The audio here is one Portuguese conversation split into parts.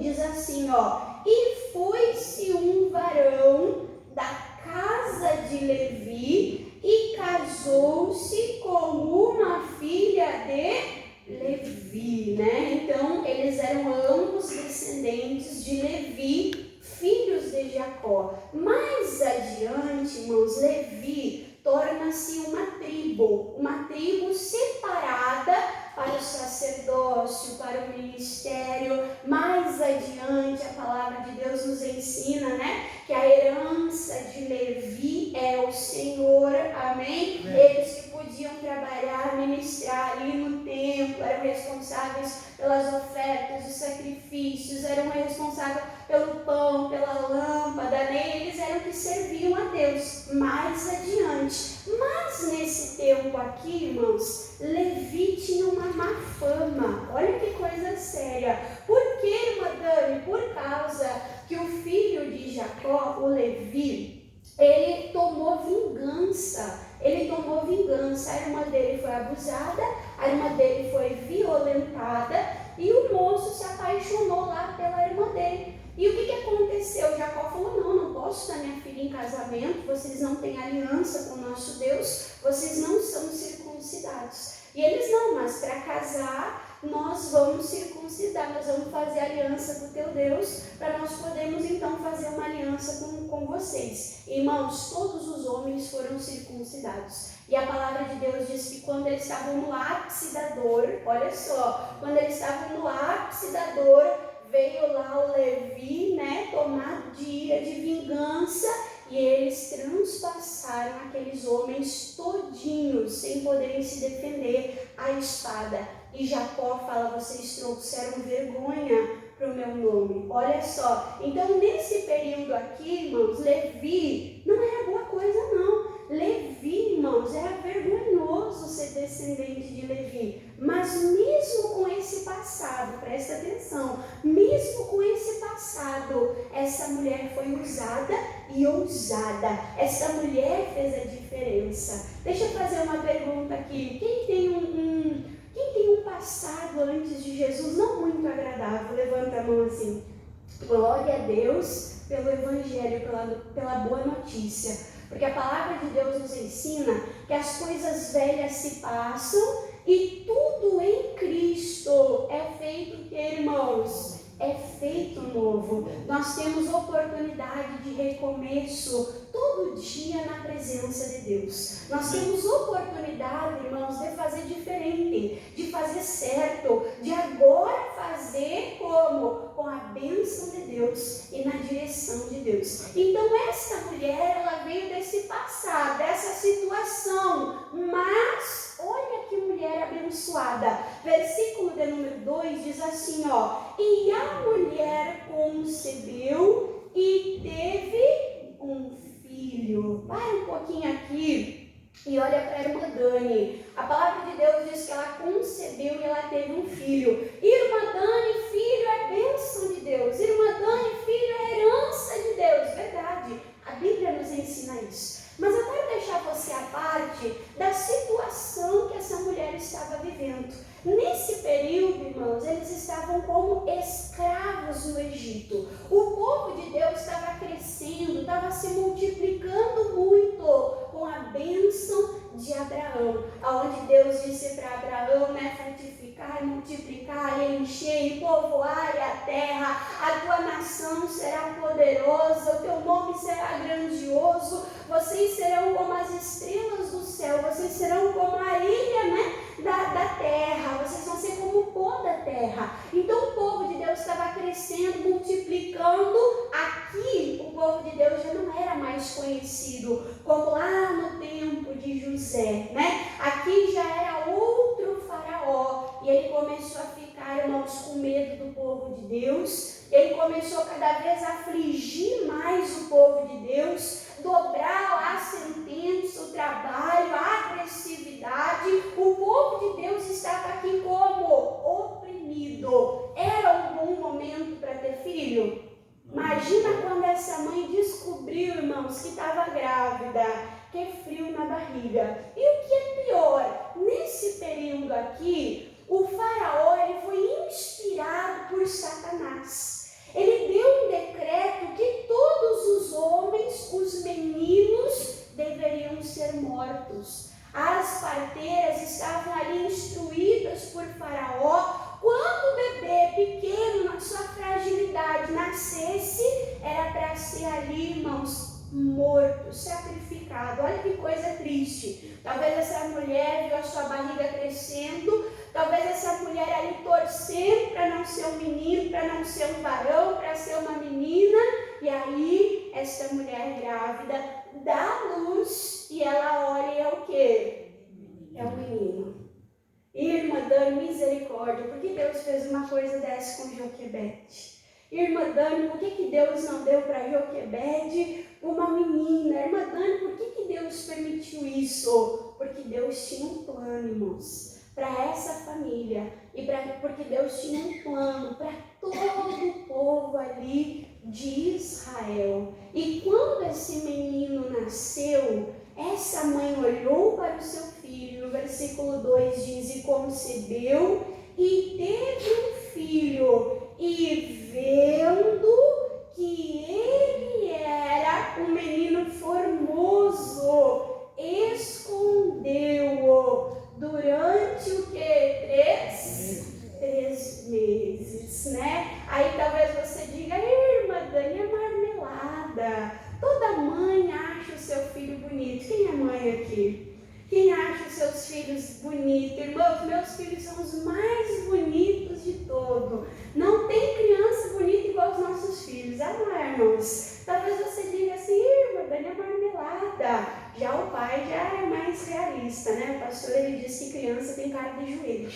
diz assim, e foi-se um varão da casa de Levi e casou-se com uma filha de Levi, né? Então, eles eram ambos descendentes de Levi, filhos de Jacó. Mais adiante, irmãos, Levi torna-se uma tribo separada para o sacerdócio, para o ministério. Mais adiante, a palavra de Deus nos ensina, né, que a herança de Levi é o Senhor, amém? Eles que podiam trabalhar, ministrar ali no templo, eram responsáveis pelas ofertas, os sacrifícios, eram responsáveis pelo pão, pela lâmpada, né? Eles eram que serviam a Deus. Mais adiante, mas nesse tempo aqui, irmãos, Levi tinha uma má fama. Olha que coisa séria. Por que, irmã Dani? Por causa que o filho de Jacó, o Levi, ele tomou vingança. A irmã dele foi abusada, a irmã dele foi violentada e o moço se apaixonou lá pela irmã dele. E o que aconteceu? Jacó falou, não posso dar minha filha em casamento, vocês não têm aliança com o nosso Deus, vocês não são circuncidados. E eles, não, mas para casar, nós vamos circuncidar, nós vamos fazer aliança com o teu Deus, para nós podermos então fazer uma aliança com vocês. Irmãos, todos os homens foram circuncidados. E a palavra de Deus diz que quando eles estavam no ápice da dor, olha só, quando eles estavam no ápice da dor, veio lá o Levi, né, tomado de ira, de vingança, e eles transpassaram aqueles homens todinhos, sem poderem se defender à espada. E Jacó fala, vocês trouxeram vergonha para o meu nome. Olha só, então nesse período aqui, irmãos, Levi não era boa coisa não. Levi, irmãos, era vergonhoso ser descendente de Levi. Mas mesmo com esse passado, presta atenção, mesmo com esse passado, essa mulher foi usada e ousada. Essa mulher fez a diferença. Deixa eu fazer uma pergunta aqui. Quem tem um passado antes de Jesus não muito agradável? Levanta a mão assim. Glória a Deus pelo Evangelho, pela boa notícia. Porque a palavra de Deus nos ensina que as coisas velhas se passam e tudo em Cristo é feito, irmãos? É feito novo. Nós temos oportunidade de recomeço todo dia na presença de Deus. Nós temos oportunidade, irmãos, de fazer diferente, de fazer certo, de agora fazer como? Com a bênção de Deus e na direção de Deus. Então essa mulher, ela veio desse passado, dessa situação, mas olha que mulher abençoada. Versículo de número 2 diz assim, e a mulher concebeu e teve um filho. Para um pouquinho aqui e olha para a irmã Dani. A palavra de Deus diz que ela concebeu e ela teve um filho. Irmã Dani, filho é bênção de Deus. Irmã Dani, filho é herança de Deus. Verdade, a Bíblia nos ensina isso. Mas eu quero deixar você a parte da situação que essa mulher estava vivendo. Nesse período, irmãos, eles estavam como escravos no Egito. O povo de Deus estava crescendo, estava se multiplicando muito com a bênção de Abraão. Onde Deus disse para Abraão, né, frutificar, multiplicar, encher e povoar a terra. A tua nação será poderosa, o teu nome será grandioso. Vocês serão como as estrelas do céu, vocês serão como a ilha, né, da terra, vocês vão ser como o pó da terra. Então o povo de Deus estava crescendo, multiplicando. Aqui o povo de Deus já não era mais conhecido como lá no tempo de José, né? Aqui já era outro faraó e ele começou a ficar, irmãos, com medo do povo de Deus. Ele começou cada vez a afligir mais o povo de Deus, dobrar lá a sentença, o trabalho, a agressividade. O povo de Deus estava aqui como oprimido. Era um bom momento para ter filho? Imagina quando essa mãe descobriu, irmãos, que estava grávida, que frio na barriga. E o que é pior, nesse período aqui, o faraó ele foi inspirado por Satanás. Ele deu um decreto que todos os homens, os meninos, deveriam ser mortos. As parteiras estavam ali instruídas por faraó. Quando o bebê pequeno, na sua fragilidade, nascesse, era para ser ali, irmãos, morto, sacrificado. Olha que coisa triste. Talvez essa mulher viu a sua barriga crescendo, talvez essa mulher ali torcendo para não ser um menino, para não ser um varão, para ser uma menina, e aí essa mulher grávida dá luz e ela olha e é o quê? É um menino. Irmã Dani, misericórdia, por que Deus fez uma coisa dessa com Joquebede? Irmã Dani, por que Deus não deu para Joquebede uma menina? Irmã Dani, por que Deus permitiu isso? Porque Deus tinha um plano, irmãos, para essa família. E porque Deus tinha um plano para todo o povo ali de Israel. E quando esse menino nasceu, essa mãe olhou para o seu filho, no versículo 2 diz, e concebeu, e teve um filho, e vendo que ele era um menino formoso, escondeu-o durante o que? 3 meses, né? Aí talvez você diga, irmã Dani, é marmelada. Toda mãe acha o seu filho bonito. Quem é mãe aqui? Quem acha os seus filhos bonitos? Irmãos, meus filhos são os mais bonitos de todos. Não tem criança bonita igual os nossos filhos. Ah, não é, irmãos? Talvez você diga assim, irmã Dani, é marmelada. Já o pai já é mais realista, né? O pastor ele diz que criança tem cara de joelho.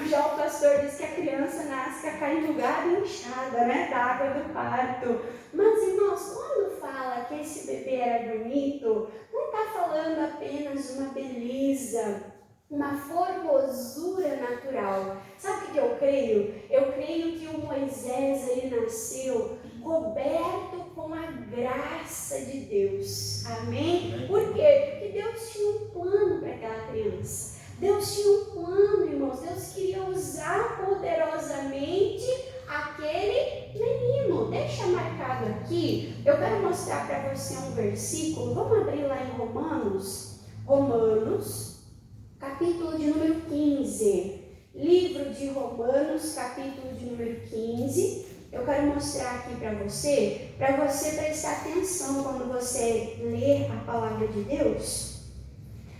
Já o pastor diz que a criança nasce com a cara enrugada e inchada, né? Da água do parto. Mas, irmãos, quando fala que esse bebê era bonito, não está falando apenas uma beleza, uma formosura natural. Sabe o que eu creio? Eu creio que o Moisés, ele nasceu coberto com a graça de Deus. Amém? Por quê? Porque Deus tinha um plano para aquela criança. Deus tinha um plano, irmãos. Deus queria usar poderosamente aquele menino. Deixa marcado aqui. Eu quero mostrar para você um versículo. Vamos abrir lá em Romanos. Romanos, capítulo de número 15. Livro de Romanos, capítulo de número 15. Eu quero mostrar aqui para você prestar atenção quando você lê a palavra de Deus.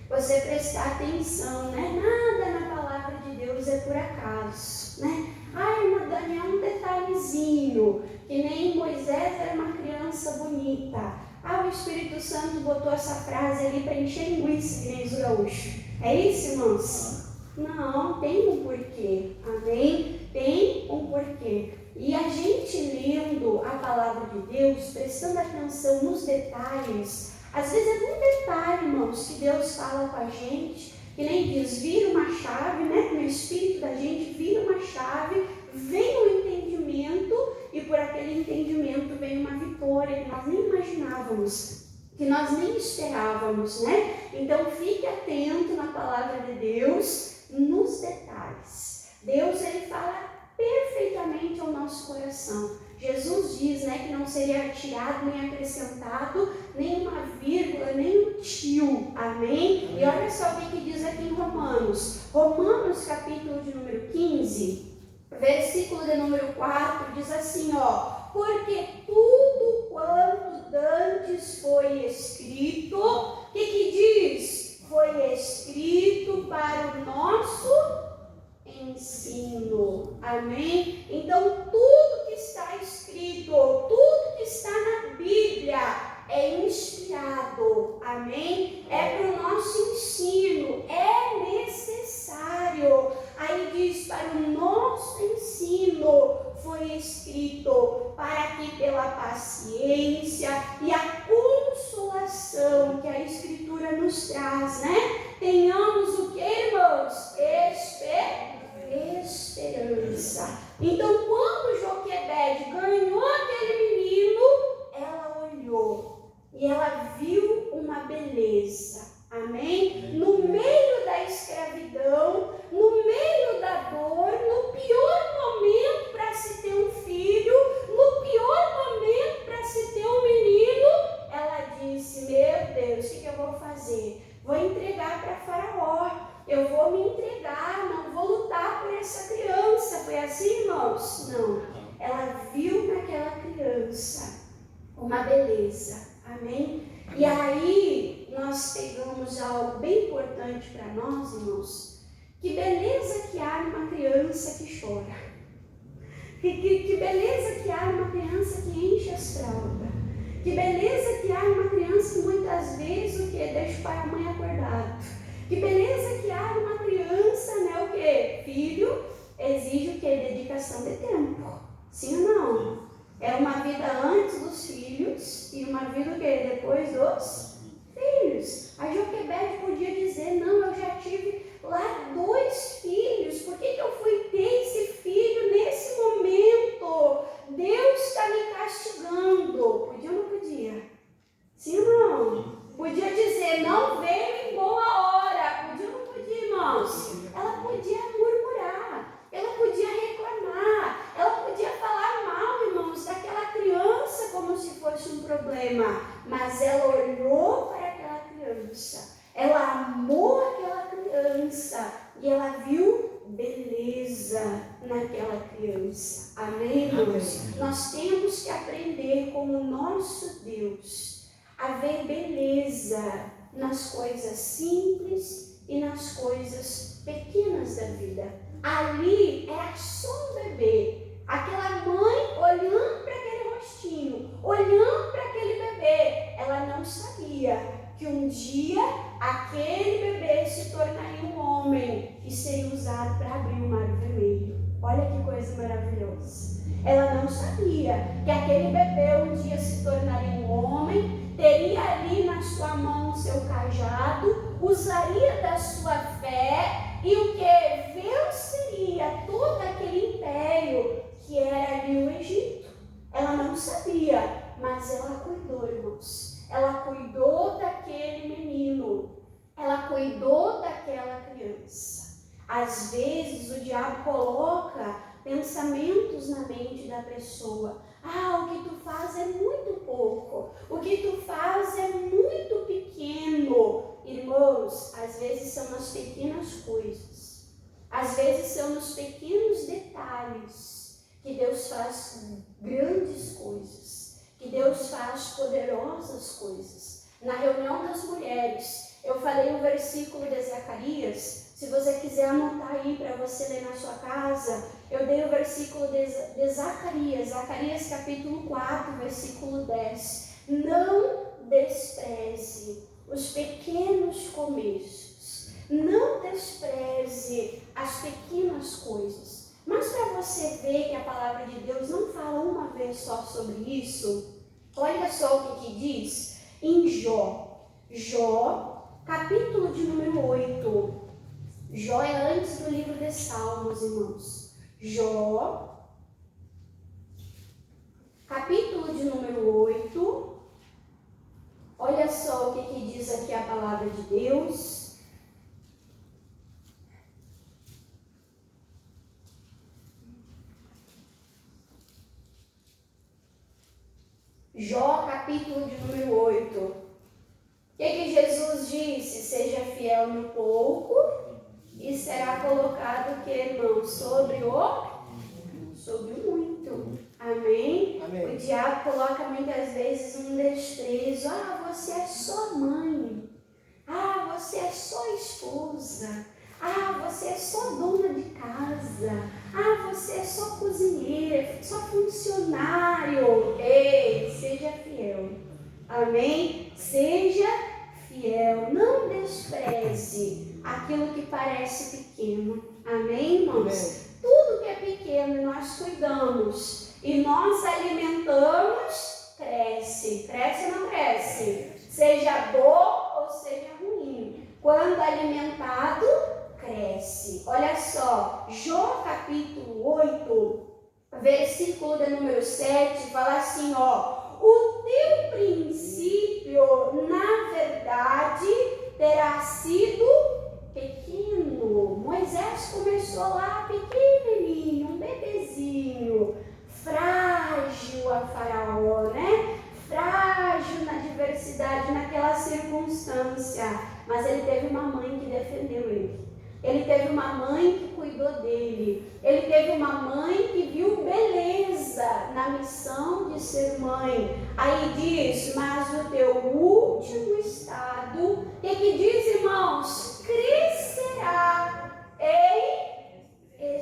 Você prestar atenção, né? Nada na palavra de Deus é por acaso, né? Ah, irmã Dani, é um detalhezinho, que nem Moisés era uma criança bonita. Ah, o Espírito Santo botou essa frase ali para encher linguiça, que nem os gaúchos. É isso, irmãos? Não, tem um porquê, amém? Tem um porquê. E a gente lendo a palavra de Deus, prestando atenção nos detalhes, às vezes é um detalhe, irmãos, que Deus fala com a gente, que nem diz, vira uma chave, né? No espírito da gente, vira uma chave, vem um entendimento, e por aquele entendimento vem uma vitória que nós nem imaginávamos, que nós nem esperávamos, né? Então fique atento na palavra de Deus, nos detalhes. Deus, ele fala perfeitamente ao nosso coração. Jesus diz, né, que não seria tirado nem acrescentado nem uma vírgula, nem um tio, amém? E olha só o que diz aqui em Romanos. Romanos, capítulo de número 15, versículo de número 4, diz assim, ó, porque tudo quanto dantes foi escrito, o que diz? Foi escrito para o nosso ensino, amém? Então tudo que está escrito, tudo que está na Bíblia é inspirado, amém? É para o nosso ensino, é necessário. Aí diz, para o nosso ensino foi escrito, para que pela paciência e a consolação que a Escritura nos traz, né? Tenhamos o que, irmãos? Esperança. Então, quando Joquebede ganhou aquele menino, ela olhou e ela viu uma beleza, amém? No meio da escravidão, no meio da não? Ela viu naquela criança uma beleza, amém? E aí nós pegamos algo bem importante para nós, irmãos. Que beleza que há numa criança que chora. Que beleza que há numa criança que enche as fraldas. Que beleza que há numa criança que muitas vezes o que deixa o pai e a mãe acordado. Que beleza que há numa criança, né, o que? Filho exige o que? Dedicação de tempo. Sim ou não? É uma vida antes dos filhos e uma vida o que? Depois dos filhos. A Joquebede podia dizer, não, eu já tive lá 2 filhos, por que eu fui ter esse filho nesse momento? Deus está me castigando. Podia ou não podia? Sim ou não? Podia dizer, não veio em boa hora. Podia ou não podia, irmãos? Ela podia murmurar, ela podia reclamar, ela podia falar mal, irmãos, daquela criança como se fosse um problema. Mas ela olhou para aquela criança, ela amou aquela criança e ela viu beleza naquela criança. Amém, irmãos? Amém. Nós temos que aprender com o nosso Deus a ver beleza nas coisas simples e nas coisas pequenas da vida. Ali era só um bebê, aquela mãe olhando para aquele rostinho, olhando para aquele bebê. Ela não sabia que um dia aquele bebê se tornaria um homem e seria usado para abrir o mar vermelho. Olha que coisa maravilhosa. Ela não sabia que aquele bebê um dia se tornaria um homem, teria ali na sua mão o seu cajado, usaria da sua fé e o que? Venceria todo aquele império que era ali o Egito. Ela não sabia, mas ela cuidou, irmãos. Ela cuidou daquele menino, ela cuidou daquela criança. Às vezes o diabo coloca pensamentos na mente da pessoa. O que tu faz é muito pouco, o que tu faz é muito pequeno. Irmãos, às vezes são nas pequenas coisas, às vezes são nos pequenos detalhes que Deus faz grandes coisas, que Deus faz poderosas coisas. Na reunião das mulheres, eu falei o versículo de Zacarias. Se você quiser anotar aí para você ler na sua casa, eu dei o versículo de Zacarias, Zacarias capítulo 4, versículo 10. Não despreze os pequenos começos, não despreze as pequenas coisas. Mas para você ver que a palavra de Deus não fala uma vez só sobre isso, olha só o que diz em Jó, capítulo de número 8. Jó é antes do livro de Salmos, irmãos. Jó, capítulo de número 8. Olha só o que diz aqui a palavra de Deus. Jó, capítulo de número 8. O que Jesus disse? Seja fiel no pouco e será colocado o que, irmão? Sobre o muito. Amém? Amém? O diabo coloca muitas vezes um desprezo. Você é só mãe. Você é só esposa. Você é só dona de casa. Você é só cozinheira, só funcionário. Ei, seja fiel. Amém? Seja fiel. Não despreze aquilo que parece pequeno. Amém, irmãos? Amém. Tudo que é pequeno nós cuidamos e nós alimentamos, cresce. Cresce ou não cresce? Seja bom ou seja ruim. Quando alimentado, cresce. Olha só, Jó capítulo 8, versículo de número 7, fala assim, o teu princípio, na verdade, terá sido pequeno. Moisés começou lá pequenininho, um bebezinho, frágil a Faraó, né? Frágil na diversidade, naquela circunstância. Mas ele teve uma mãe que defendeu ele. Ele teve uma mãe que cuidou dele. Ele teve uma mãe que viu beleza na missão de ser mãe. Aí diz, mas o teu último estado, o que diz, irmãos? Crescerá em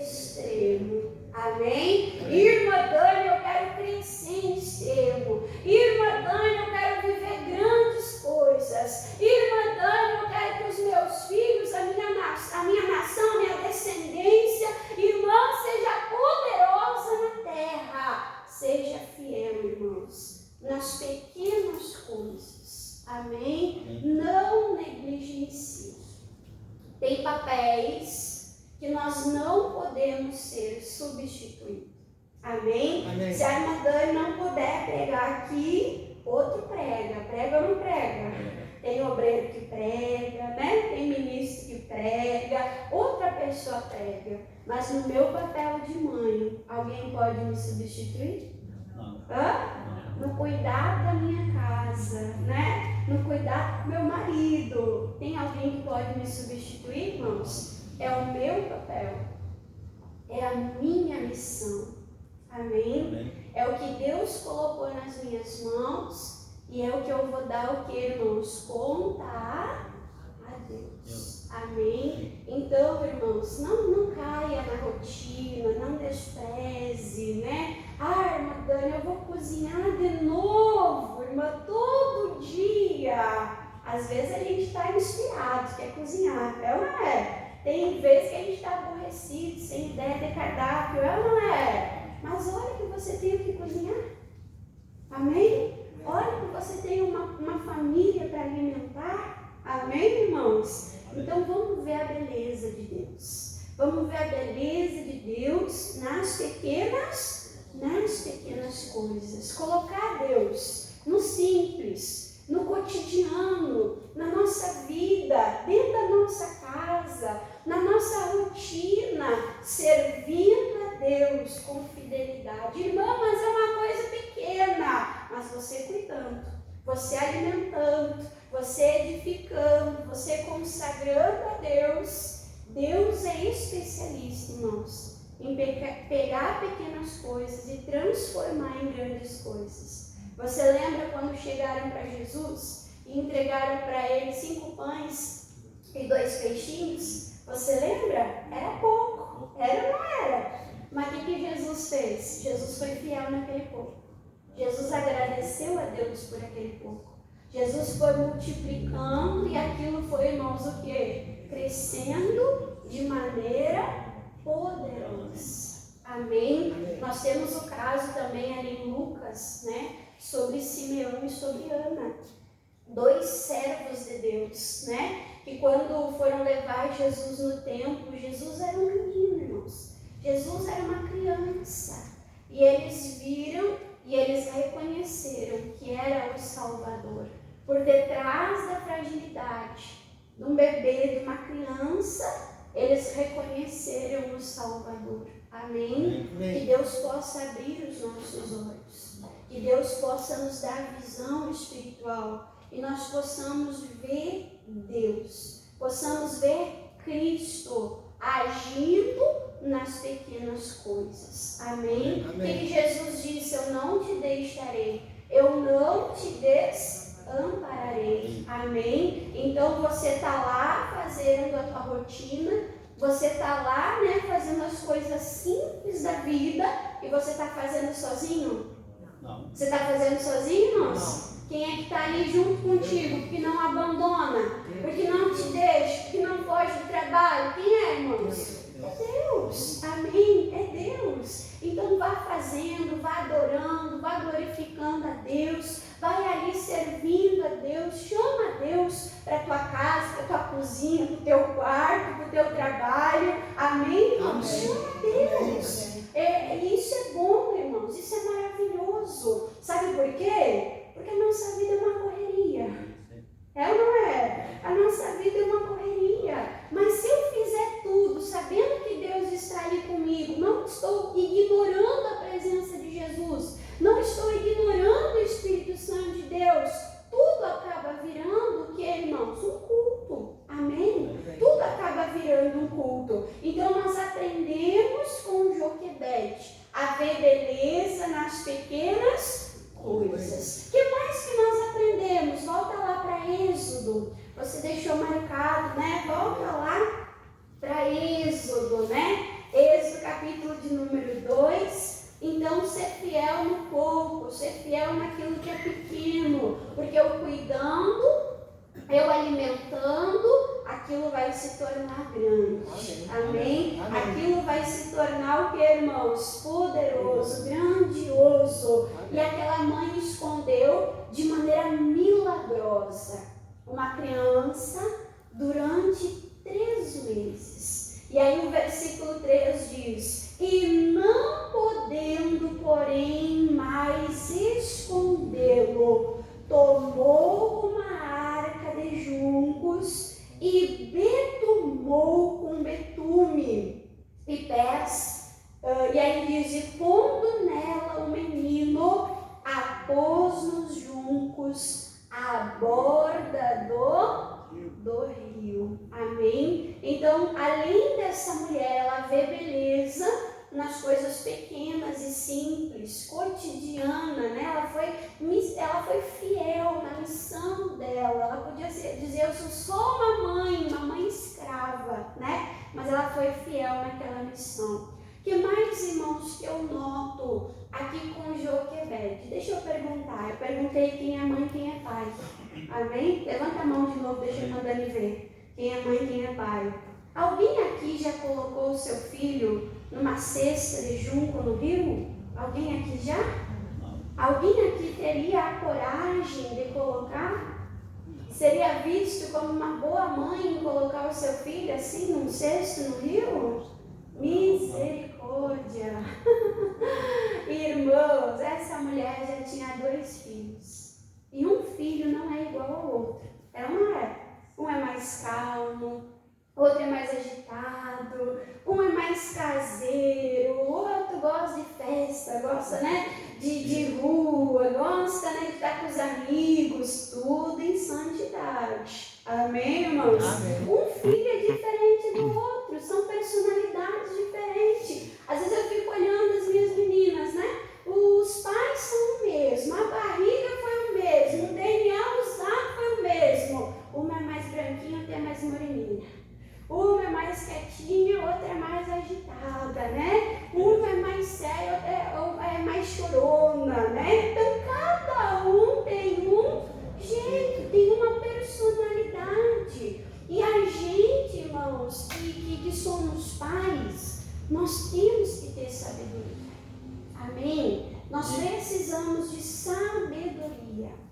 extremo. Amém? Irmã Dani, eu quero crescer em extremo. Irmã Dani, eu quero viver grandes coisas. Irmã Dani, eu quero que os meus filhos, a minha nação, a minha descendência, irmã, seja poderosa na terra. Seja fiel, irmãos, nas pequenas coisas. Amém? Não negligencie. Tem papéis que nós não podemos ser substituídos. Amém? Amém. Se a irmã Dani não puder pregar aqui, outro prega. Prega ou não prega? Tem obreiro que prega, né? Tem ministro que prega, outra pessoa prega. Mas no meu papel de mãe, alguém pode me substituir? Não. No cuidar da minha casa, né? No cuidar do meu marido. Tem alguém que pode me substituir, irmãos? É o meu papel, é a minha missão, amém? É o que Deus colocou nas minhas mãos e é o que eu vou dar o que, irmãos? Conta a Deus, amém? Então, irmãos, não caia na rotina, não despreze, né? Irmã Dani, eu vou cozinhar de novo, irmã, todo dia. Às vezes a gente está inspirado, quer cozinhar, é ou não é? Tem vezes que a gente está aborrecido, sem ideia de cardápio, é ou não é? Mas olha que você tem o que cozinhar. Amém? Olha que você tem uma família para alimentar. Amém, irmãos? Então vamos ver a beleza de Deus. Vamos ver a beleza de Deus nas pequenas coisas. Colocar Deus no simples, no cotidiano, na nossa vida, dentro da nossa casa, na nossa rotina, servindo a Deus com fidelidade. Irmã, mas é uma coisa pequena, mas você cuidando, você alimentando, você edificando, você consagrando a Deus. Deus é especialista, irmãos, em pegar pequenas coisas e transformar em grandes coisas. Você lembra quando chegaram para Jesus e entregaram para ele 5 pães e 2 peixinhos? Você lembra? Era pouco, era ou não era? Mas o que Jesus fez? Jesus foi fiel naquele pouco. Jesus agradeceu a Deus por aquele pouco. Jesus foi multiplicando e aquilo foi, irmãos, o quê? Crescendo de maneira poderosa. Amém? Nós temos o caso também ali em Lucas, né? Sobre Simeão e sobre Ana. 2 servos de Deus, né? Que quando foram levar Jesus no templo, Jesus era um menino, irmãos. Jesus era uma criança. E eles viram e eles reconheceram que era o Salvador. Por detrás da fragilidade de um bebê, de uma criança, eles reconheceram o Salvador. Amém? Amém. Que Deus possa abrir os nossos olhos. Que Deus possa nos dar visão espiritual. E nós possamos ver Deus. Possamos ver Cristo agindo nas pequenas coisas. Amém? Amém. Que Jesus disse, eu não te deixarei. Eu não te desampararei. Amém? Então você está lá fazendo a tua rotina, você está lá, né, fazendo as coisas simples da vida e você está fazendo sozinho? Não. Você está fazendo sozinho, irmãos? Não. Quem é que está ali junto contigo, que não abandona, porque não te deixa, que não foge do trabalho? Quem é, irmãos? É Deus. Amém? É Deus. Então vá fazendo, vá adorando, vá glorificando a Deus, vai ali servindo a Deus, chama a Deus para a tua casa, para a tua cozinha, para o teu quarto, para o teu trabalho. Amém, irmãos? Chama a Deus. Isso é bom, irmãos, isso é maravilhoso. Sabe por quê? Porque a nossa vida é uma correria. É ou não é? A nossa vida é uma correria. Mas se eu fizer tudo sabendo que Deus está ali comigo, não estou ignorando a presença de Jesus, não estou ignorando o Espírito Santo de Deus, tudo acaba virando o que, irmãos? Um culto. Amém? Tudo acaba virando um culto. Então nós aprendemos nas pequenas coisas. O que mais que nós aprendemos? Volta lá para Êxodo. Você deixou marcado, né? Volta lá para Êxodo, né? Êxodo capítulo de número 2. Então, ser fiel no pouco, ser fiel naquilo que é pequeno, porque eu cuidando, eu alimentando, aquilo vai se tornar grande. Amém? Amém? Aquilo vai se tornar o que, irmãos? Poderoso, grandioso. E aquela mãe escondeu de maneira milagrosa uma criança durante 3 meses. E aí o versículo 3 diz: e não podendo, porém, mais escondê-lo, tomou uma arca de juncos e betumou com betume e pés. E aí diz: e pondo nela o menino, a pôs nos juncos à borda do rio. Amém? Então, além dessa mulher, ela vê beleza nas coisas pequenas e simples, cotidiana, né? Ela foi fiel na missão dela. Ela podia dizer: eu sou só uma mãe escrava, né? Mas ela foi fiel naquela missão. O que mais, irmãos, que eu noto aqui com Joquebede? Deixa eu perguntar. Eu perguntei quem é mãe e quem é pai. Amém? Levanta a mão de novo, deixa eu mandar ele ver. Quem é mãe e quem é pai. Alguém aqui já colocou o seu filho numa cesta de junco no rio? Alguém aqui já? Alguém aqui teria a coragem de colocar? Seria visto como uma boa mãe em colocar o seu filho assim num cesto no rio? Misericórdia! Irmãos, essa mulher já tinha 2 filhos. E um filho não é igual ao outro. É ou não é? Um é mais calmo, outro é mais agitado, um é mais caseiro, o outro gosta de festa, gosta, né, de rua, gosta, né, de estar com os amigos, tudo em santidade. Amém, irmãos? Amém. Um filho é diferente do outro, são personalidades diferentes. Às vezes eu fico olhando as minhas meninas, né? Os pais são o mesmo, a barriga foi o mesmo, o DNA usado foi o mesmo. Uma é mais branquinha, outra é mais moreninha. Uma é mais quietinha, outra é mais agitada, né? Uma é mais séria, outra é mais chorona, né? Então, cada um tem um jeito, tem uma personalidade. E a gente, irmãos, que somos pais, nós temos que ter sabedoria. Amém? Nós precisamos de sabedoria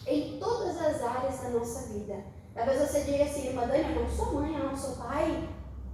em todas as áreas da nossa vida. Talvez você diga assim: irmã Dani, eu não sou mãe, eu não sou pai.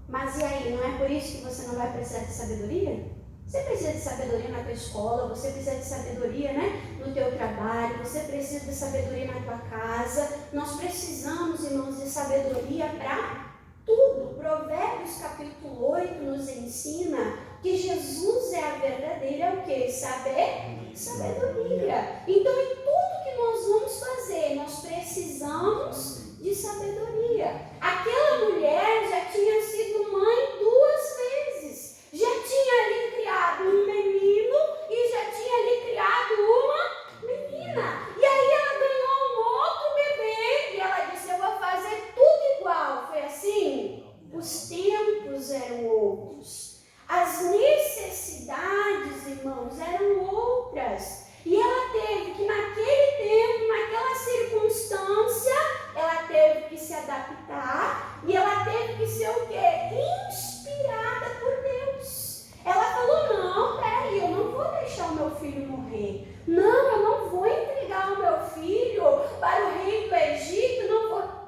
Mas e aí, não é por isso que você não vai precisar de sabedoria? Você precisa de sabedoria na tua escola, você precisa de sabedoria, né, no teu trabalho, você precisa de sabedoria na tua casa. Nós precisamos, irmãos, de sabedoria para tudo. Provérbios capítulo 8 nos ensina que Jesus é a verdadeira o quê? Sabedoria. Então, em tudo que nós vamos fazer, nós precisamos de sabedoria. Aquela mulher já tinha sido mãe 2 vezes. Já tinha ali criado um menino e já tinha ali criado uma menina. E aí ela ganhou um outro bebê e ela disse: eu vou fazer tudo igual. Foi assim? Os tempos eram outros. As necessidades, irmãos, eram outras. E ela teve que, naquele tempo, naquela circunstância, ela teve que se adaptar e ela teve que ser o quê? Inspirada por Deus. Ela falou: não, peraí, eu não vou deixar o meu filho morrer. Não, eu não vou entregar o meu filho para o rei do Egito.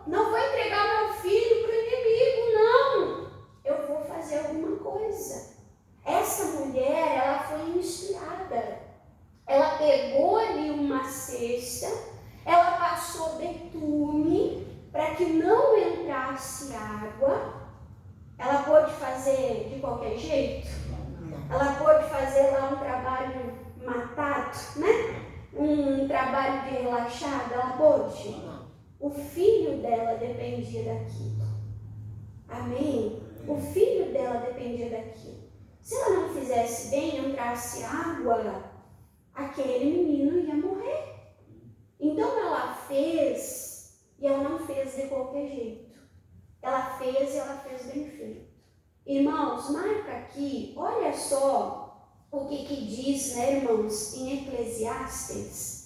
Não vou entregar o meu filho para o inimigo, não. Eu vou fazer alguma coisa. Essa mulher, ela foi inspirada. Ela pegou ali uma cesta, ela passou betume para que não entrasse água. Ela pôde fazer de qualquer jeito? Ela pôde fazer lá um trabalho matado, né? Um trabalho de relaxado, ela pôde? O filho dela dependia daquilo. Amém? O filho dela dependia daquilo. Se ela não fizesse bem, entrasse água, aquele menino ia morrer. Então ela fez, e ela não fez de qualquer jeito. Ela fez e ela fez bem feito. Irmãos, marca aqui, olha só o que diz, né, irmãos, em Eclesiastes.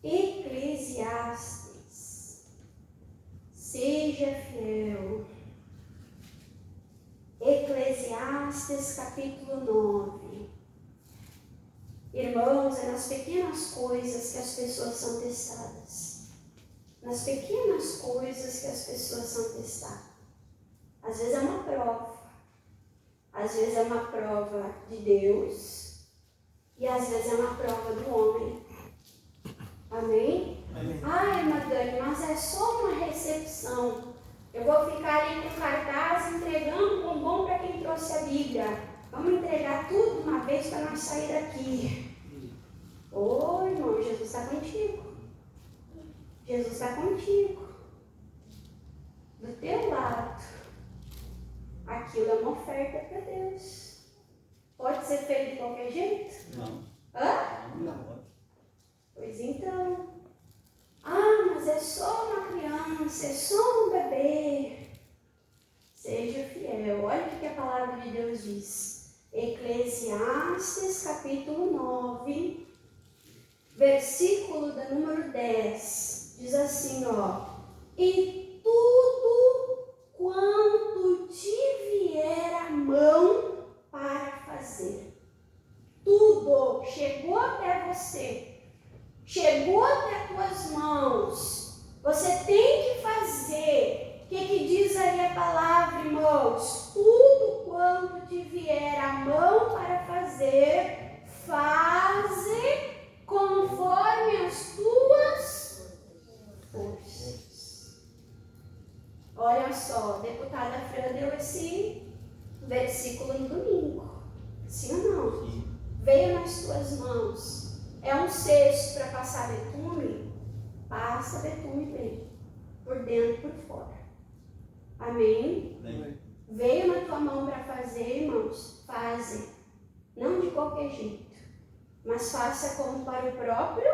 Eclesiastes, seja fiel. Eclesiastes capítulo 9. Irmãos, é nas pequenas coisas que as pessoas são testadas. Nas pequenas coisas que as pessoas são testadas. Às vezes é uma prova. Às vezes é uma prova de Deus. E às vezes é uma prova do homem. Amém? Amém. Ai, irmã Dani, mas é só uma recepção. Eu vou ficar ali com cartaz entregando bombom para quem trouxe a Bíblia. Vamos entregar tudo uma vez para nós sair daqui. Ô, irmão, Jesus está contigo. Jesus está contigo. Do teu lado. Aquilo é uma oferta para Deus. Pode ser feito de qualquer jeito? Não. Hã? Não. Pois então. Ah, mas é só uma criança, é só um bebê. Seja fiel. Olha o que a palavra de Deus diz. Eclesiastes capítulo 9, versículo da número 10. Diz assim, ó. E tudo quanto te vier a mão para fazer. Tudo chegou até você. Chegou até tuas mãos. Você tem que fazer. O que diz aí a palavra, irmãos? Tudo quanto te vier a mão para fazer, faze conforme as tuas forças. Olha só, a deputada Fran deu esse versículo no domingo. Sim ou não? Sim. Veio nas tuas mãos. É um cesto para passar betume? Passa betume bem. Por dentro e por fora. Amém? Amém. Veio na tua mão para fazer, irmãos? Faze. Não de qualquer jeito. Mas faça como para o próprio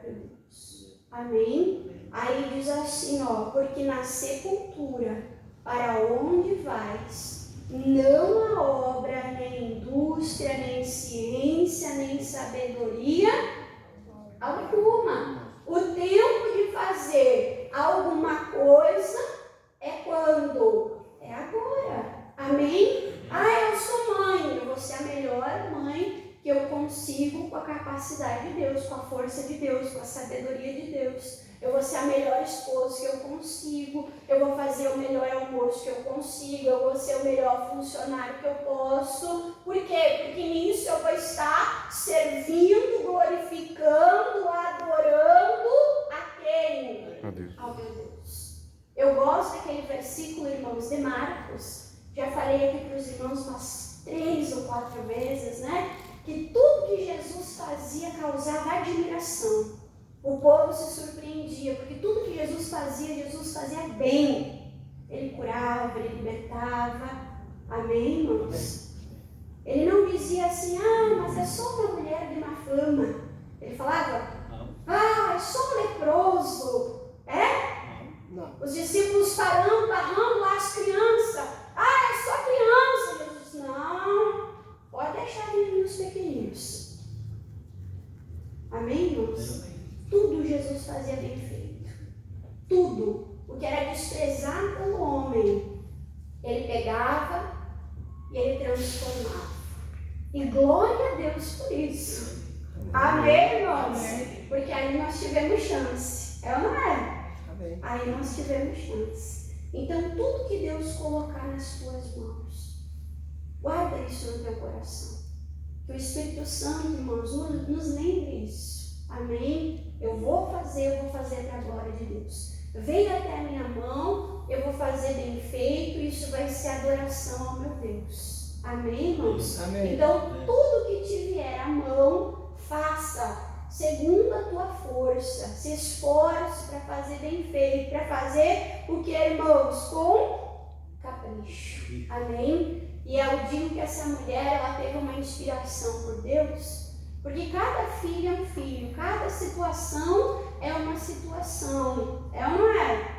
Deus. Amém? Aí diz assim, ó. Porque na sepultura, para onde vais, não há obra, nem indústria, nem ciência, nem sabedoria alguma. O tempo de fazer alguma coisa é quando? É agora. Amém? Ah, eu sou mãe. Eu vou ser a melhor mãe que eu consigo com a capacidade de Deus, com a força de Deus, com a sabedoria de Deus. Eu vou ser a melhor esposa que eu consigo. Eu vou fazer o melhor almoço que eu consigo. Eu vou ser o melhor funcionário que eu posso. Por quê? Porque nisso eu vou estar servindo, glorificando, adorando a quem? A Deus. Ao meu Deus. Eu gosto daquele versículo, irmãos, de Marcos. Já falei aqui para os irmãos umas 3 ou 4 vezes, né? Que tudo que Jesus fazia causava admiração. O povo se surpreendia, porque tudo que Jesus fazia bem. Ele curava, ele libertava. Amém, irmãos? Ele não dizia assim, mas é só uma mulher de má fama. Ele falava, é só um leproso. Não. Os discípulos barrando lá as crianças. É só criança. Jesus disse, não, pode deixar vir os pequeninos. Amém, irmãos? Tudo Jesus fazia bem feito. Tudo. O que era desprezado pelo homem, ele pegava e ele transformava. E glória a Deus por isso. Amém, irmãos? Porque aí nós tivemos chance. É ou não é? Amém. Aí nós tivemos chance. Então, tudo que Deus colocar nas tuas mãos, guarda isso no teu coração. Que o Espírito Santo, irmãos, nos lembre isso. Amém? Eu vou fazer para a glória de Deus. Veio até a minha mão, eu vou fazer bem feito, isso vai ser adoração ao meu Deus. Amém, irmãos? Amém. Então, tudo que te vier à mão, faça segundo a tua força. Se esforce para fazer bem feito, para fazer o que, irmãos? Com capricho. Amém? E eu digo que essa mulher, ela teve uma inspiração por Deus, porque cada filho é um filho, cada situação é uma situação, é ou não é?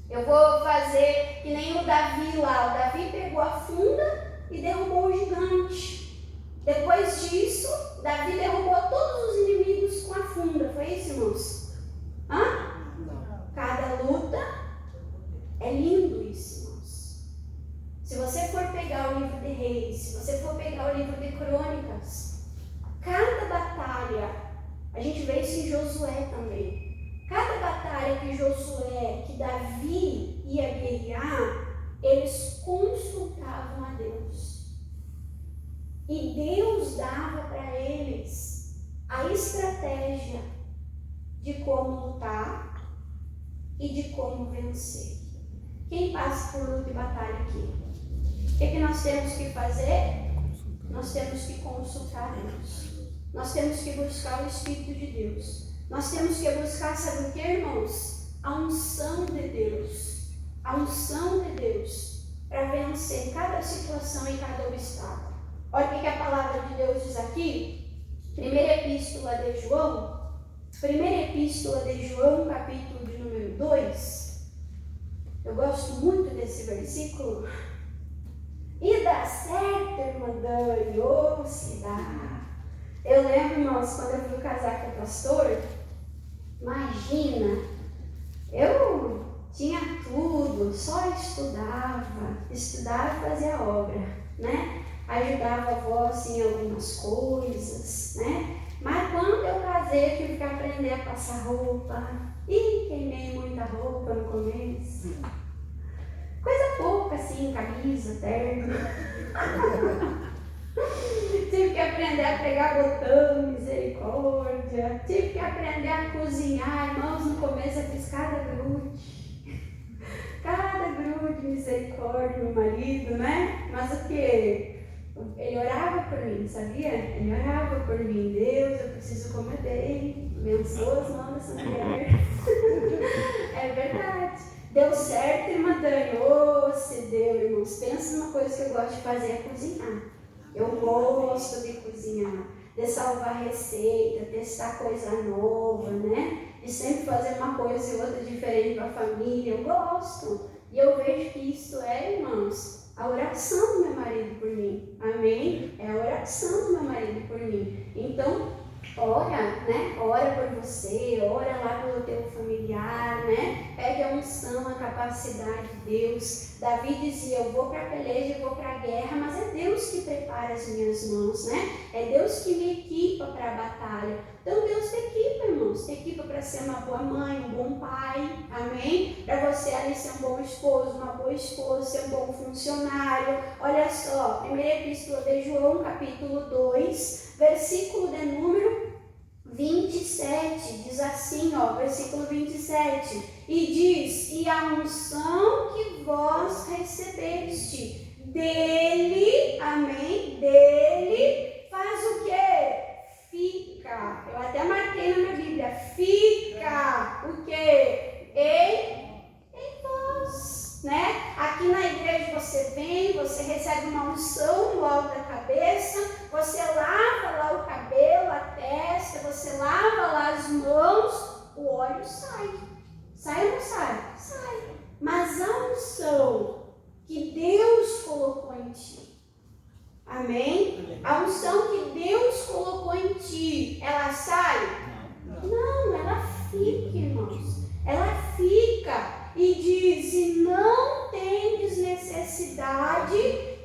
Eu vou fazer que nem o Davi lá. O Davi pegou a funda e derrubou o gigante. Depois disso, Davi derrubou todos os inimigos com a funda. Foi isso, irmãos? Hã? Não. Cada luta é lindo isso, irmãos. Se você for pegar o livro de Reis, se você for pegar o livro de Crônicas, cada batalha, a gente vê isso em Josué também. Cada batalha que Josué, que Davi ia guerrear, eles consultavam a Deus. E Deus dava para eles a estratégia de como lutar e de como vencer. Quem passa por luta e batalha aqui? O que nós temos que fazer? Nós temos que consultar Deus. Nós temos que buscar o Espírito de Deus. Nós temos que buscar, sabe o que, irmãos? A unção de Deus. A unção de Deus para vencer cada situação e cada obstáculo. Olha o que a palavra de Deus diz aqui. Primeira epístola de João, capítulo de número 2. Eu gosto muito desse versículo. E dá certo, irmã Dani, ou se dá. Eu lembro, irmãos, quando eu fui casar com o pastor, imagina, eu tinha tudo, só estudava e fazia obra, né? Ajudava a avó assim, em algumas coisas, né? Mas quando eu casei, eu tive que aprender a passar roupa. E queimei muita roupa no começo. Coisa pouca assim, camisa, terno. Tive que aprender a pegar botão, misericórdia. Tive que aprender a cozinhar. Irmãos, no começo eu fiz cada grude, misericórdia, meu marido, né? Mas o que? Ele orava por mim, sabia? Ele orava por mim. Deus, eu preciso comer bem. Abençoa as mãos dessa mulher. É verdade. Deu certo, irmã Dani. Oh, se deu, irmãos. Pensa numa coisa que eu gosto de fazer, é cozinhar. Eu gosto de cozinhar, de salvar receita, testar coisa nova, né? De sempre fazer uma coisa e outra diferente para a família. Eu gosto. E eu vejo que isso é, irmãos, a oração do meu marido por mim. Amém? É a oração do meu marido por mim. Então, ora, né? Ora por você, ora lá pelo teu familiar, né? Pegue a unção, a capacidade de Deus. Davi dizia, eu vou para a peleja, eu vou para a guerra, mas é Deus que prepara as minhas mãos, né? É Deus que me equipa para a batalha. Então Deus te equipa, irmãos, te equipa para ser uma boa mãe, um bom pai, amém? Para você ali ser um bom esposo, uma boa esposa, ser um bom funcionário. Olha só, primeira epístola de João, capítulo 2, versículo de número 27, diz assim, ó, versículo 27, e diz, e a unção que vós recebeste dele, amém, dele, faz o quê? Fica, eu até marquei na minha Bíblia, fica, o quê? Em vós, né? Aqui na igreja você vem, você recebe uma unção no alto da cabeça, você lava lá o cabelo, a testa, você lava lá as mãos, o óleo sai. Sai ou não sai? Sai. Mas a unção que Deus colocou em ti, amém? A unção que Deus colocou em ti, ela sai? Não, ela fica, irmãos. Ela fica. E diz, e não tendes necessidade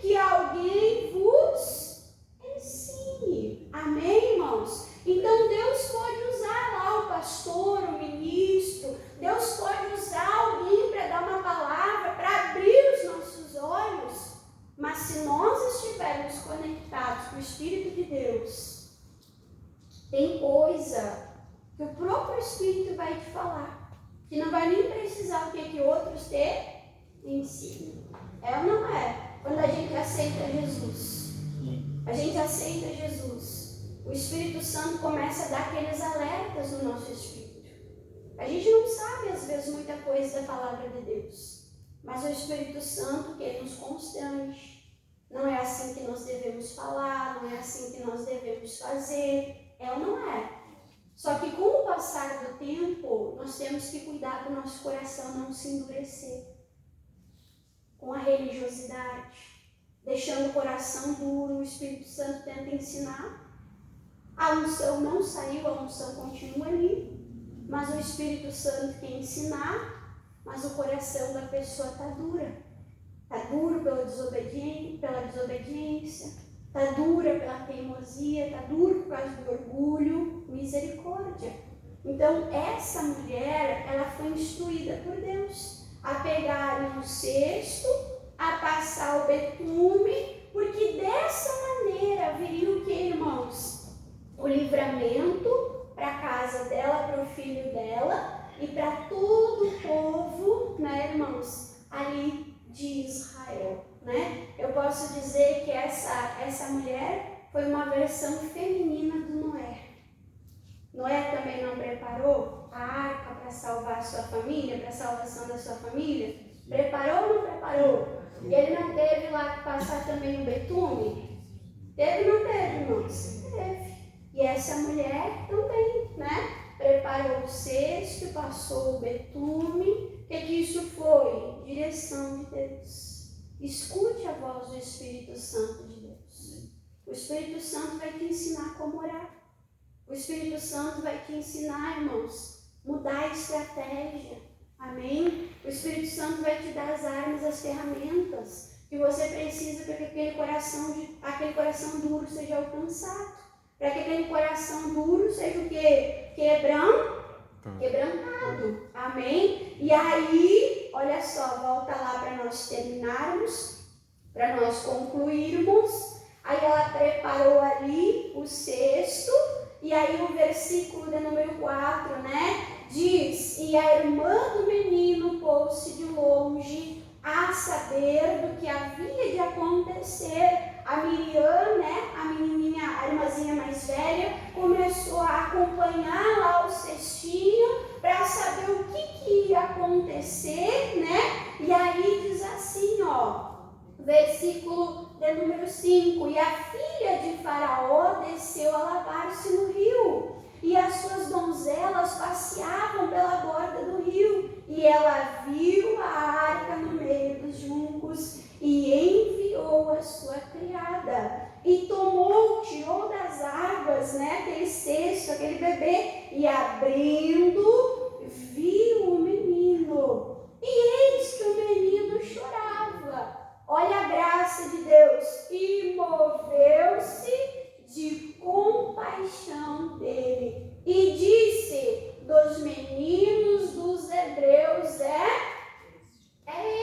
que alguém vos ensine. Amém, irmãos? Então Deus pode usar lá o pastor, o ministro. Deus pode usar alguém para dar uma palavra, para abrir os nossos olhos. Mas se nós estivermos conectados com o Espírito de Deus, tem coisa que o próprio Espírito vai te falar, que não vai nem precisar o que outros te ensinam. É ou não é? Quando a gente aceita Jesus, a gente aceita Jesus, o Espírito Santo começa a dar aqueles alertas no nosso espírito. A gente não sabe às vezes muita coisa da palavra de Deus, mas o Espírito Santo que ele nos constrange, não é assim que nós devemos falar, não é assim que nós devemos fazer. É ou não é? Só que com o passar do tempo, nós temos que cuidar do nosso coração não se endurecer com a religiosidade, deixando o coração duro. O Espírito Santo tenta ensinar. A unção não saiu, a unção continua ali, mas o Espírito Santo quer ensinar, mas o coração da pessoa está dura. Está duro pela desobediência, está dura pela teimosia, está duro por causa do orgulho. Misericórdia. Então, essa mulher, ela foi instruída por Deus a pegar um cesto, a passar o betume, porque dessa maneira viria o que, irmãos? O livramento para a casa dela, para o filho dela e para todo o povo, né, irmãos, ali de Israel, né? Eu posso dizer que essa mulher foi uma versão feminina do Noé. Noé também não preparou a arca para salvar a sua família, para a salvação da sua família? Preparou ou não preparou? E ele não teve lá que passar também o betume? Teve ou não teve, irmãos? Teve. E essa mulher também, né? Preparou o cesto, passou o betume. O que isso foi? Direção de Deus. Escute a voz do Espírito Santo de Deus. O Espírito Santo vai te ensinar como orar. O Espírito Santo vai te ensinar, irmãos, mudar a estratégia. Amém? O Espírito Santo vai te dar as armas, as ferramentas que você precisa para que aquele coração duro seja alcançado. Para que aquele coração duro seja o quê? Quebrantado. Amém? E aí, olha só, volta lá para nós terminarmos, para nós concluirmos. Aí ela preparou ali o cesto. E aí o versículo de número 4, né, diz: e a irmã do menino pôs-se de longe a saber do que havia de acontecer. A Miriam, né, a menininha, a irmãzinha mais velha, começou a acompanhar lá o cestinho para saber o que ia acontecer, né? E aí diz assim, ó, versículo de número 5, e a filha de Faraó desceu a lavar-se no rio, e as suas donzelas passeavam pela borda do rio, e ela viu a arca no meio dos juncos, e enviou a sua criada, e tirou das águas, né, aquele cesto, aquele bebê, e abrindo, viu o menino, e eis que o menino chorava. Olha a graça de Deus. E moveu-se de compaixão dele. E disse: dos meninos dos hebreus é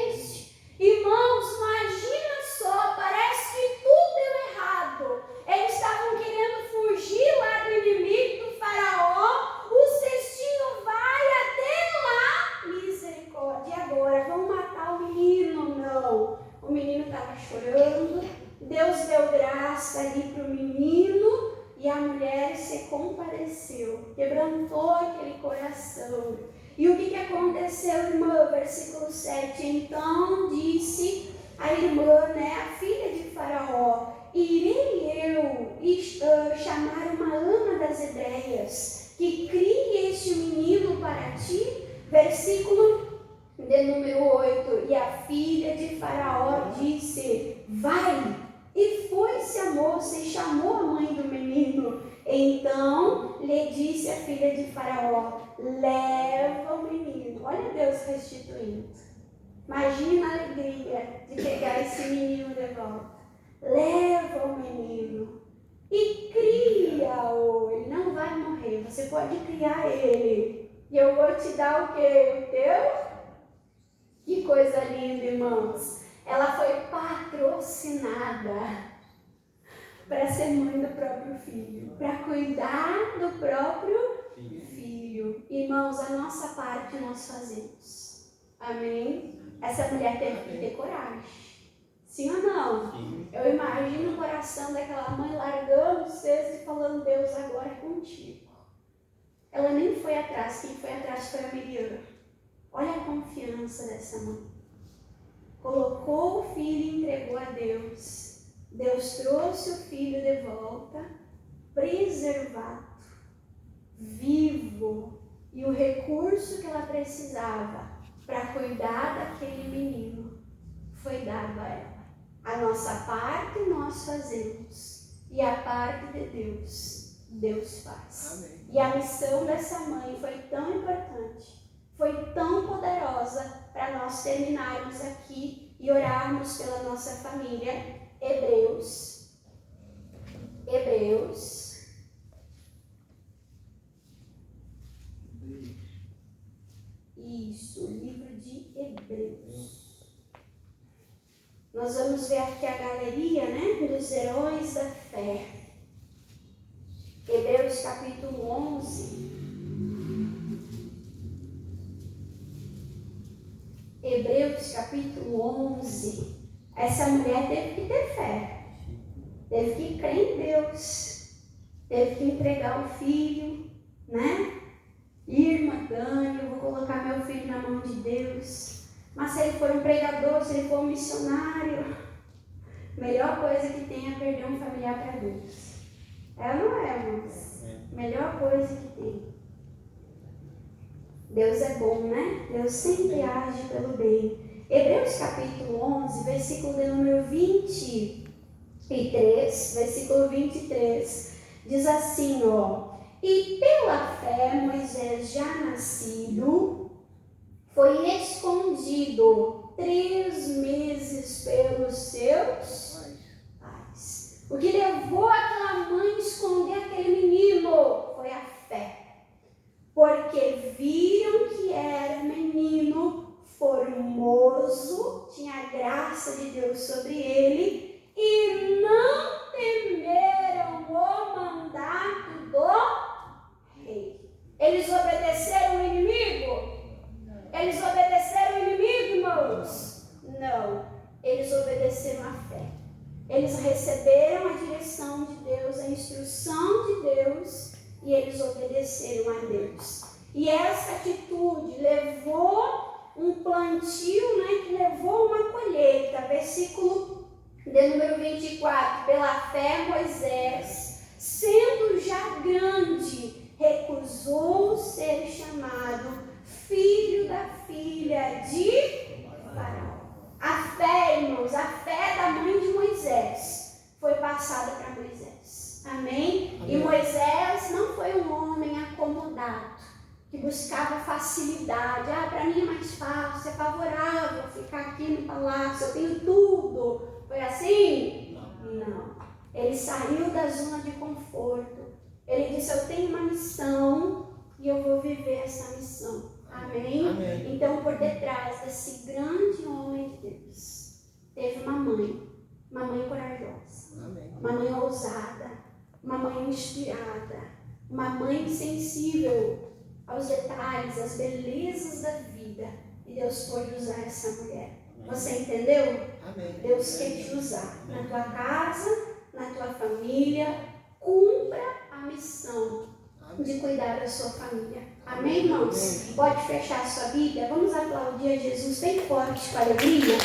este. Irmãos, imagina só, parece que tudo deu errado. Eles estavam querendo fugir lá do inimigo, do Faraó. O cestinho vai até lá. Misericórdia. E agora? Vão matar o menino? Não. O menino estava chorando, Deus deu graça ali para o menino e a mulher se compadeceu, quebrantou aquele coração. E o que aconteceu, irmã? Versículo 7, então disse a irmã, né, a filha de Faraó: irei eu chamar uma ama das hebreias, que crie este menino para ti? Versículo de número 8, e a filha de Faraó disse: vai. E foi-se a moça e chamou a mãe do menino. Então lhe disse a filha de Faraó: leva o menino. Olha Deus restituindo. Imagina a alegria de pegar esse menino de volta. Leva o menino e cria-o. Ele não vai morrer, você pode criar ele. E eu vou te dar o quê? O teu? Que coisa linda, irmãos. Ela foi patrocinada para ser mãe do próprio filho, para cuidar do próprio filho. Irmãos, a nossa parte nós fazemos. Amém? Essa mulher teve que ter coragem. Sim ou não? Sim. Eu imagino o coração daquela mãe largando o cesto e falando: Deus, agora é contigo. Ela nem foi atrás, quem foi atrás foi a Miriam. Olha a confiança dessa mãe. Colocou o filho e entregou a Deus. Deus trouxe o filho de volta, preservado, vivo, e o recurso que ela precisava para cuidar daquele menino foi dado a ela. A nossa parte nós fazemos, e a parte de Deus, Deus faz. Amém. E a missão dessa mãe foi tão importante, foi tão poderosa para nós terminarmos aqui e orarmos pela nossa família. Hebreus. Isso, livro de Hebreus. Nós vamos ver aqui a galeria, né, dos heróis da fé. Hebreus capítulo 11. Hebreus capítulo 11. Essa mulher teve que ter fé. Teve que crer em Deus. Teve que entregar o filho, né? Irmã Dani, eu vou colocar meu filho na mão de Deus. Mas se ele for um pregador, se ele for um missionário, a melhor coisa que tem é perder um familiar para Deus. É ou não é, irmãos? Melhor coisa que tem. Deus é bom, né? Deus sempre age pelo bem. Hebreus capítulo 11, versículo de número 23, versículo 23, diz assim, ó: e pela fé Moisés, já nascido, foi escondido 3 meses pelos seus pais. O que levou aquela mãe a esconder aquele menino foi a fé. Porque viram que era menino formoso, tinha a graça de Deus sobre ele, e não temeram o mandato do rei. Eles obedeceram o inimigo? Eles obedeceram o inimigo, irmãos? Não, eles obedeceram a fé. Eles receberam a direção de Deus, a instrução de Deus, e eles obedeceram a Deus. E essa atitude levou um plantio, né, que levou uma colheita. Versículo de número 24. Pela fé Moisés, sendo já grande, recusou ser chamado filho da filha de Faraó. A fé, irmãos, a fé da mãe de Moisés foi passada para Moisés. Amém? Amém? E Moisés não foi um homem acomodado, que buscava facilidade. Para mim é mais fácil, é favorável ficar aqui no palácio, eu tenho tudo. Foi assim? Não. Ele saiu da zona de conforto. Ele disse, eu tenho uma missão e eu vou viver essa missão. Amém? Amém. Então, por detrás desse grande homem de Deus, teve uma mãe corajosa, amém, uma mãe ousada, uma mãe inspirada, uma mãe sensível aos detalhes, às belezas da vida. E Deus pôde usar essa mulher. Amém. Você entendeu? Amém. Deus quer te usar na tua casa, na tua família. Cumpra a missão de cuidar da sua família. Amém, irmãos? Pode fechar a sua Bíblia. Vamos aplaudir a Jesus bem forte com alegria.